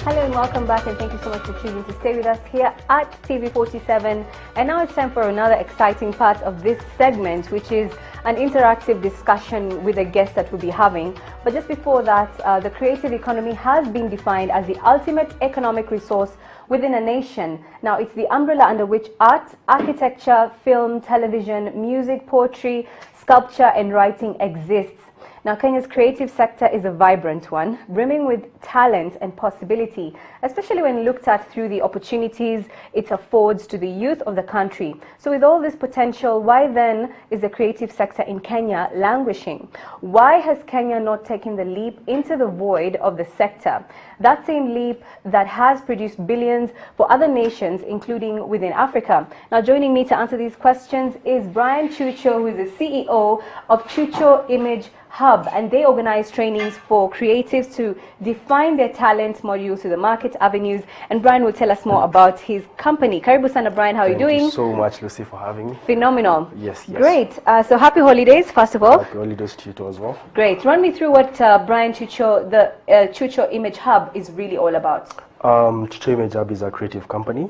Hello and welcome back, and thank you so much for choosing to stay with us here at TV47. And now it's time for another exciting part of this segment, which is an interactive discussion with a guest that we'll be having. But just before that, the creative economy has been defined as the ultimate economic resource within a nation. Now, it's the umbrella under which art, architecture, film, television, music, poetry, sculpture, and writing exists. Now, Kenya's creative sector is a vibrant one, brimming with talent and possibility, especially when looked at through the opportunities it affords to the youth of the country. So with all this potential, why then is the creative sector in Kenya languishing? Why has Kenya not taken the leap into the void of the sector? That same leap that has produced billions for other nations, including within Africa. Now, joining me to answer these questions is Brian Chucho, who is the CEO of Chucho Image Hub, and they organize trainings for creatives to define their talent modules to the market avenues. And Brian will tell us more about his company. Karibu sana, Brian. How are you doing? Thank you so much, Lucy, for having me. Phenomenal. Yes. Great. So happy holidays, first of all. Happy holidays to you too as well. Great. Run me through what Brian Chucho, the Chucho Image Hub, is really all about. Chucho Image Hub is a creative company.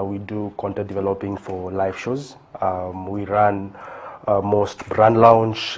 We do content developing for live shows. We run most brand launch.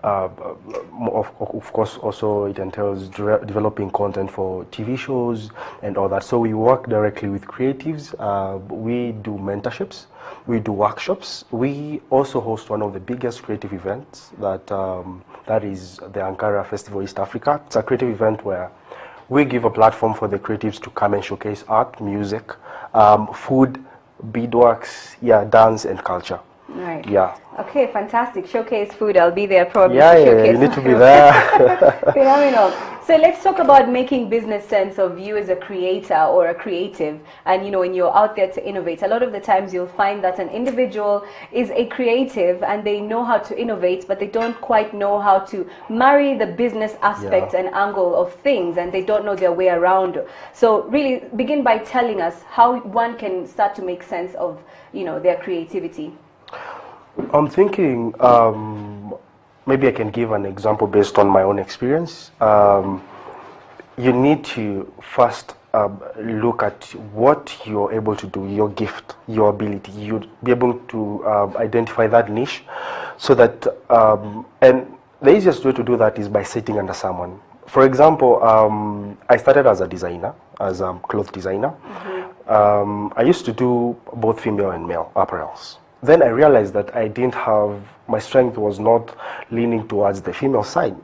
Of course, also it entails developing content for TV shows and all that. So we work directly with creatives. We do mentorships. We do workshops. We also host one of the biggest creative events that is the Ankara Festival East Africa. It's a creative event where we give a platform for the creatives to come and showcase art, music, food, beadworks, dance and culture. Right. Yeah. Okay, fantastic. Showcase food. I'll be there probably. Yeah, you need to be there. Phenomenal. So let's talk about making business sense of you as a creator or a creative. And you know, when you're out there to innovate, a lot of the times you'll find that an individual is a creative and they know how to innovate, but they don't quite know how to marry the business aspect and angle of things, and they don't know their way around. So really begin by telling us how one can start to make sense of, you know, their creativity. I'm thinking maybe I can give an example based on my own experience. You need to first look at what you're able to do, your gift, your ability. You'd be able to identify that niche so that, and the easiest way to do that is by sitting under someone. For example, I started as a designer, as a cloth designer. Mm-hmm. I used to do both female and male apparels. Then I realized that my strength was not leaning towards the female side.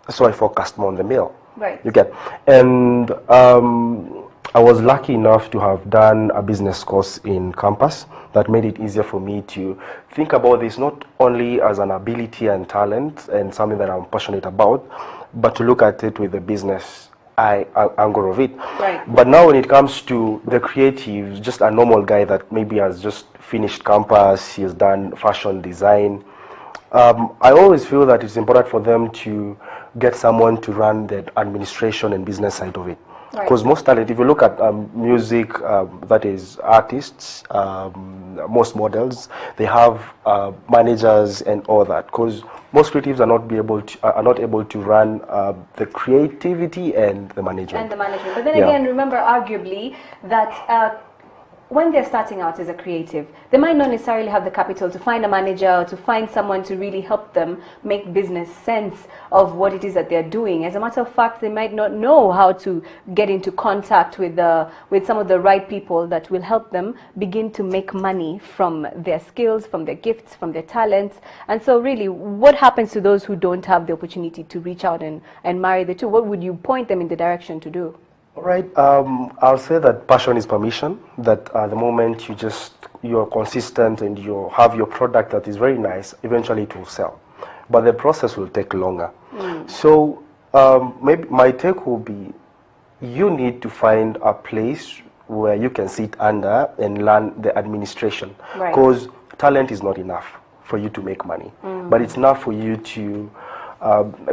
So I focused more on the male. Right. You get. And I was lucky enough to have done a business course in campus that made it easier for me to think about this not only as an ability and talent and something that I'm passionate about, but to look at it with the business angle of it. Right. But now when it comes to the creative, just a normal guy that maybe has just finished campus, he has done fashion design, I always feel that it's important for them to get someone to run the administration and business side of it. Because most talent, if you look at music, that is artists, most models, they have managers and all that. Because most creatives are not able to run the creativity and the management. But then again, remember, arguably, that when they're starting out as a creative, they might not necessarily have the capital to find a manager or to find someone to really help them make business sense of what it is that they're doing. As a matter of fact, they might not know how to get into contact with some of the right people that will help them begin to make money from their skills, from their gifts, from their talents. And so really, what happens to those who don't have the opportunity to reach out and marry the two? What would you point them in the direction to do? All right. I'll say that passion is permission. That at the moment you're consistent and you have your product that is very nice, eventually it will sell. But the process will take longer. So maybe my take will be, you need to find a place where you can sit under and learn the administration. Because talent is not enough for you to make money, but it's enough for you to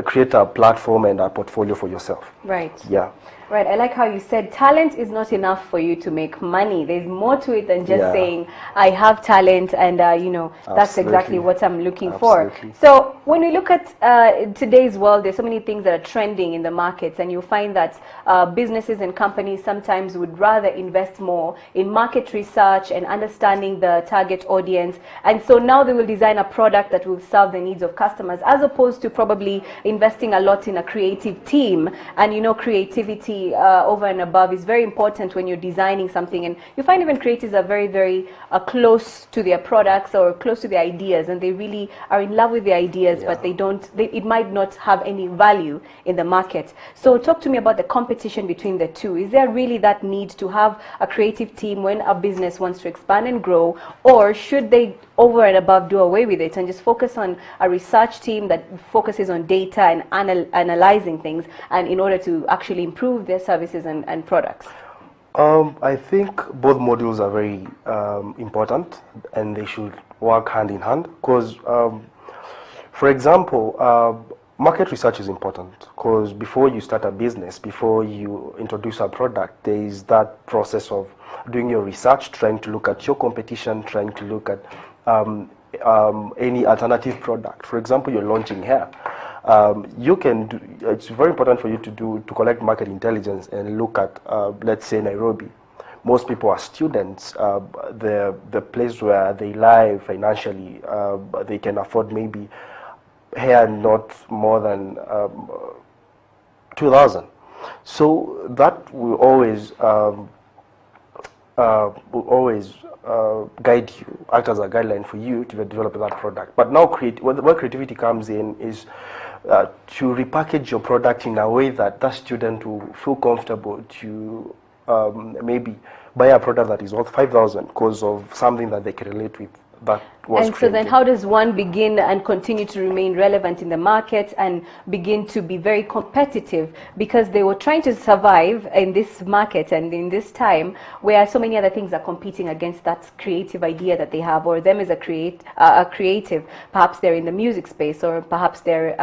create a platform and a portfolio for yourself. Right. Yeah. Right. I like how you said talent is not enough for you to make money. There's more to it than just saying I have talent and that's exactly what I'm looking for. So When we look at today's world, there's so many things that are trending in the markets, and you find that businesses and companies sometimes would rather invest more in market research and understanding the target audience. And so now they will design a product that will serve the needs of customers, as opposed to probably investing a lot in a creative team. And you know, creativity over and above is very important when you're designing something. And you find even creatives are very, very close to their products or close to the ideas, and they really are in love with the ideas, but it might not have any value in the market. So talk to me about the competition between the two. Is there really that need to have a creative team when a business wants to expand and grow, or should they over and above do away with it and just focus on a research team that focuses on data and analyzing things, and in order to actually improve their services and products? I think both modules are very important, and they should work hand in hand, because for example, market research is important, because before you start a business, before you introduce a product, there is that process of doing your research, trying to look at your competition, trying to look at any alternative product. For example, you're launching hair. You can do, it's very important for you to collect market intelligence and look at, let's say, Nairobi. Most people are students. The place where they live financially, they can afford maybe hair not more than 2,000. So that will always guide you, act as a guideline for you to develop that product. But now where creativity comes in is to repackage your product in a way that that student will feel comfortable to maybe buy a product that is worth 5,000 because of something that they can relate with. That was and so then how does one begin and continue to remain relevant in the market and begin to be very competitive, because they were trying to survive in this market and in this time where so many other things are competing against that creative idea that they have, or them as a creative. Perhaps they're in the music space, or perhaps they're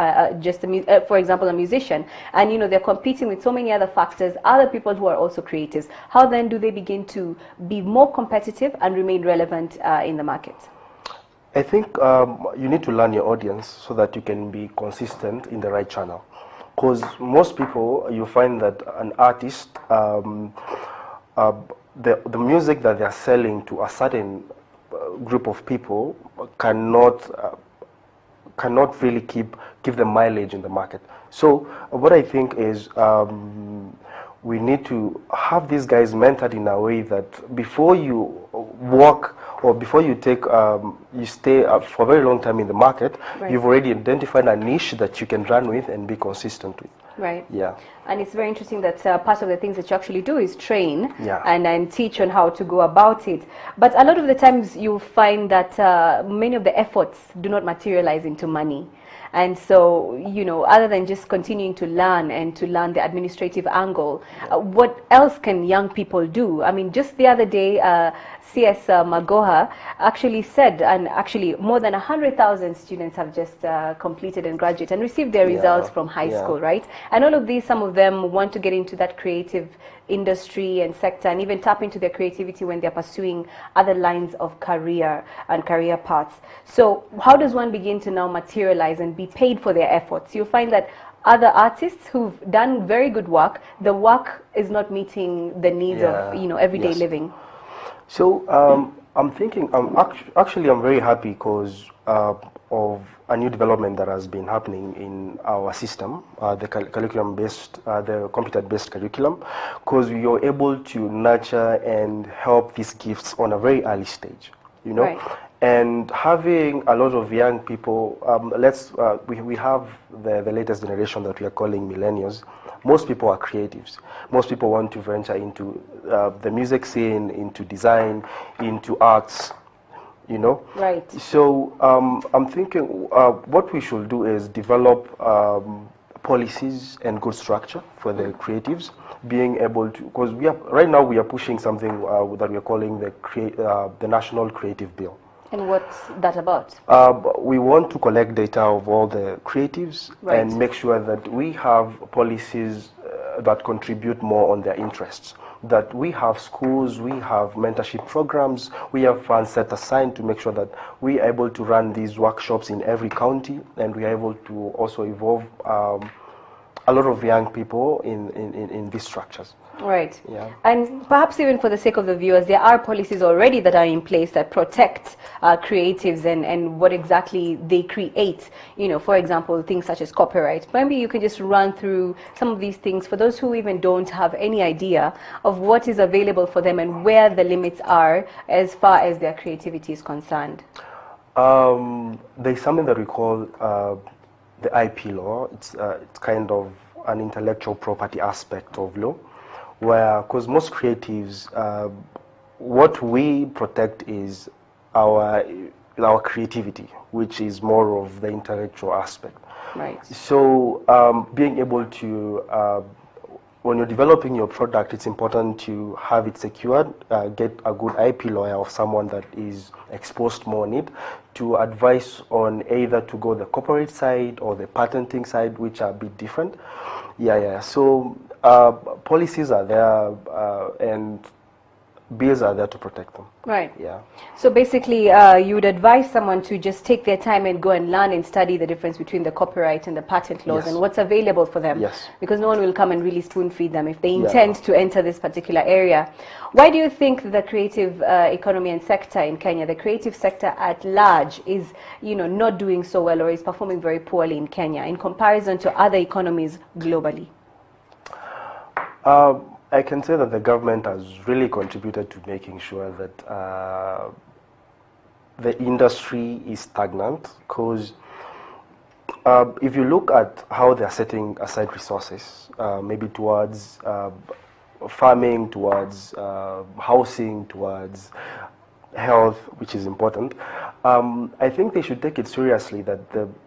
for example, a musician, and you know, they're competing with so many other factors, other people who are also creatives. How then do they begin to be more competitive and remain relevant in the market? I think you need to learn your audience so that you can be consistent in the right channel. Because most people, you find that an artist, the music that they're selling to a certain group of people cannot really give them mileage in the market. So what I think is we need to have these guys mentored in a way that before you work or before you take, you stay for a very long time in the market, right, you've already identified a niche that you can run with and be consistent with. Right. Yeah. And it's very interesting that part of the things that you actually do is train and teach on how to go about it. But a lot of the times you find that many of the efforts do not materialize into money. And so, you know, other than just continuing to learn and to learn the administrative angle, what else can young people do? I mean, just the other day, CS Magoha actually said, and actually more than 100,000 students have just completed and graduated and received their results from high school, right? And all of these, some of them want to get into that creative industry and sector and even tap into their creativity when they're pursuing other lines of career and career paths. So how does one begin to now materialize and be paid for their efforts? You'll find that other artists who've done very good work, the work is not meeting the needs of, you know, everyday living. So I'm thinking, actually I'm very happy because of a new development that has been happening in our system, the curriculum-based, the computer-based curriculum, because you're able to nurture and help these gifts on a very early stage, you know. Right. And having a lot of young people, we have the latest generation that we are calling millennials. Most people are creatives. Most people want to venture into the music scene, into design, into arts, you know. Right. So I'm thinking what we should do is develop policies and good structure for the creatives, being able to, because right now we are pushing something that we are calling the National Creative Bill. And what's that about? We want to collect data of all the creatives and make sure that we have policies that contribute more on their interests. that we have schools, we have mentorship programs, we have funds set aside to make sure that we are able to run these workshops in every county, and we are able to also involve a lot of young people in these structures. Right. Yeah. And perhaps even for the sake of the viewers, there are policies already that are in place that protect creatives and what exactly they create. You know, for example, things such as copyright. Maybe you can just run through some of these things for those who even don't have any idea of what is available for them and where the limits are as far as their creativity is concerned. There's something that we call the IP law. It's kind of an intellectual property aspect of law, where, because most creatives, what we protect is our creativity, which is more of the intellectual aspect. Right. So being able to, when you're developing your product, it's important to have it secured, get a good IP lawyer or someone that is exposed more on it to advise on either to go the corporate side or the patenting side, which are a bit different. Yeah. So policies are there and bills are there to protect them. Right. Yeah. So basically, you would advise someone to just take their time and go and learn and study the difference between the copyright and the patent laws, Yes. and what's available for them. Yes. Because no one will come and really spoon feed them if they intend to enter this particular area. Why do you think the creative economy and sector in Kenya, the creative sector at large, is not doing so well or is performing very poorly in Kenya in comparison to other economies globally? I can say that the government has really contributed to making sure that the industry is stagnant, because if you look at how they're setting aside resources, maybe towards farming, towards housing, towards health, which is important, I think they should take it seriously that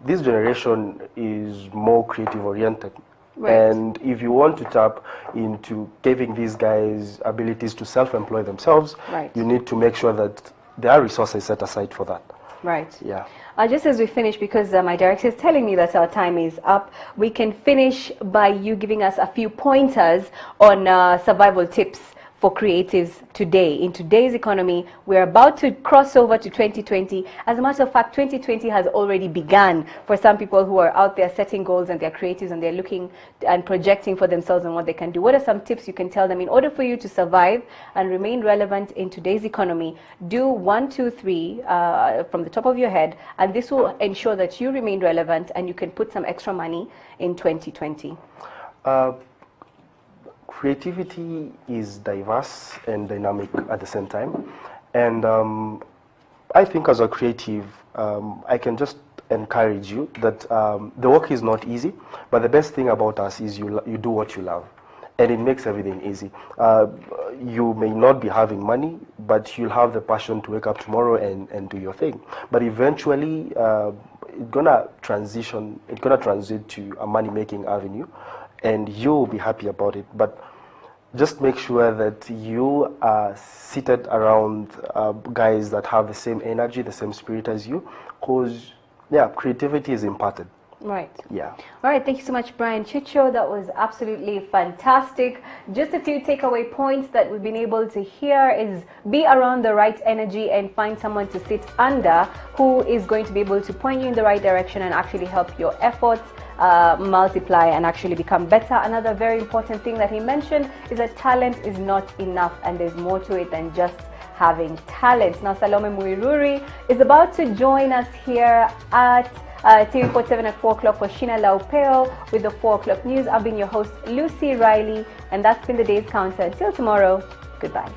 this generation is more creative oriented. Right. And if you want to tap into giving these guys abilities to self-employ themselves, Right. you need to make sure that there are resources set aside for that. Right. Yeah. Just as we finish, because my director is telling me that our time is up, we can finish by you giving us a few pointers on survival tips for creatives today. In today's economy, we're about to cross over to 2020. As a matter of fact, 2020 has already begun for some people who are out there setting goals and they're creatives and they're looking and projecting for themselves and what they can do. What are some tips you can tell them in order for you to survive and remain relevant in today's economy? Do 1, 2, 3 from the top of your head, and this will ensure that you remain relevant and you can put some extra money in 2020. Creativity is diverse and dynamic at the same time, and I think as a creative, I can just encourage you that the work is not easy, but the best thing about us is you do what you love, and it makes everything easy. You may not be having money, but you'll have the passion to wake up tomorrow and do your thing. But eventually, it's gonna transit to a money-making avenue, and you'll be happy about it. But just make sure that you are seated around guys that have the same energy, the same spirit as you, because creativity is imparted. Right. Yeah. All right. Thank you so much, Brian Chucho. That was absolutely fantastic. Just a few takeaway points that we've been able to hear is be around the right energy and find someone to sit under who is going to be able to point you in the right direction and actually help your efforts multiply and actually become better. Another very important thing that he mentioned is that talent is not enough and there's more to it than just having talent. Now, Salome Muiruri is about to join us here at TV47 at 4 o'clock for Shina Laupeo with the 4 o'clock news. I've been your host, Lucy Riley, and that's been the day's counter. Until tomorrow, goodbye.